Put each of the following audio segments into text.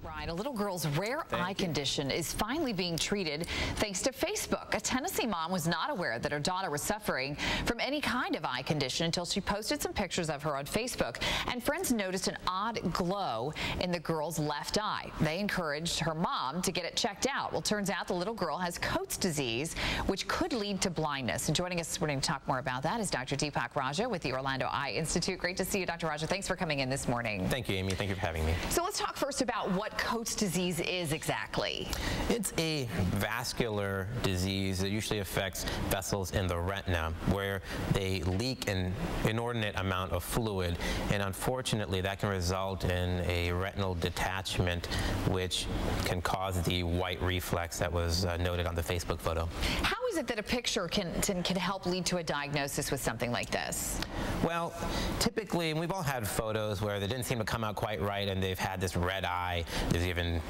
Right, a little girl's rare eye condition is finally being treated thanks to Facebook. A Tennessee mom was not aware that her daughter was suffering from any kind of eye condition until she posted some pictures of her on Facebook, and friends noticed an odd glow in the girl's left eye. They encouraged her mom to get it checked out. Well, turns out the little girl has Coats disease, which could lead to blindness. And joining us this morning to talk more about that is Dr. Deepak Raja with the Orlando Eye Institute. Great to see you, Dr. Raja. Thanks for coming in this morning. Thank you, Amy. Thank you for having me. So let's talk first about what Coats disease is exactly. It's a vascular disease that usually affects vessels in the retina where they leak an inordinate amount of fluid, and unfortunately that can result in a retinal detachment, which can cause the white reflex that was noted on the Facebook photo. How is it that a picture can help lead to a diagnosis with something like this? Well, typically, and we've all had photos where they didn't seem to come out quite right and they've had this red eye. There's even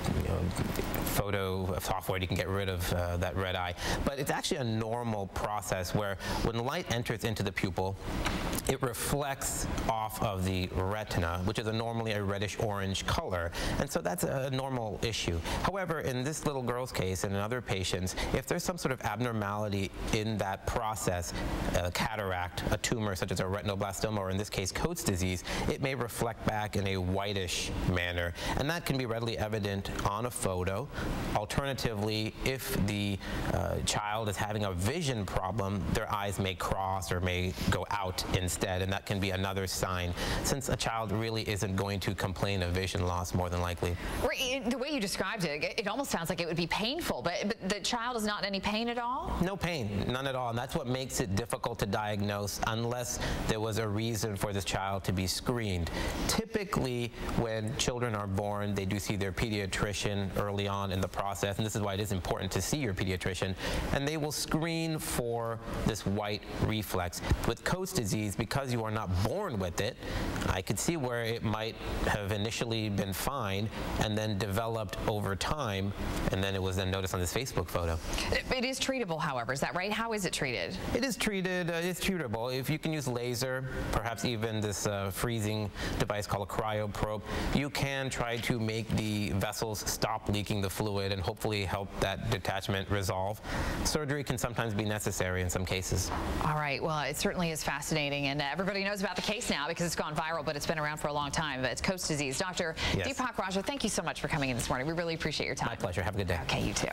photo software you can get rid of that red eye. But it's actually a normal process where when light enters into the pupil, it reflects off of the retina, which is normally a reddish-orange color. And so that's a normal issue. However, in this little girl's case and in other patients, if there's some sort of abnormality in that process, a cataract, a tumor such as a retinoblastoma, or in this case Coats disease, it may reflect back in a whitish manner. And that can be readily evident on a photo. Alternatively, if the child is having a vision problem, their eyes may cross or may go out instead, and that can be another sign, since a child really isn't going to complain of vision loss more than likely. Right, the way you described it, it almost sounds like it would be painful, but the child is not in any pain at all? No pain, none at all, and that's what makes it difficult to diagnose unless there was a reason for this child to be screened. Typically, when children are born, they do see their pediatrician early on in the process, and this is why it is important to see your pediatrician, and they will screen for this white reflex. With Coats disease, because you are not born with it, I could see where it might have initially been fine and then developed over time, and then it was then noticed on this Facebook photo. It is treatable, however, is that right? How is it treated? It is treated, it's treatable. If you can use laser, perhaps even this freezing device called a cryoprobe, you can try to make the vessels stop leaking the fluid and hopefully help that detachment resolve. Surgery can sometimes be necessary in some cases. All right, well, it certainly is fascinating, and everybody knows about the case now because it's gone viral, but it's been around for a long time. It's Coats disease. Dr. Yes. Deepak Raja, thank you so much for coming in this morning. We really appreciate your time. My pleasure. Have a good day. Okay, you too.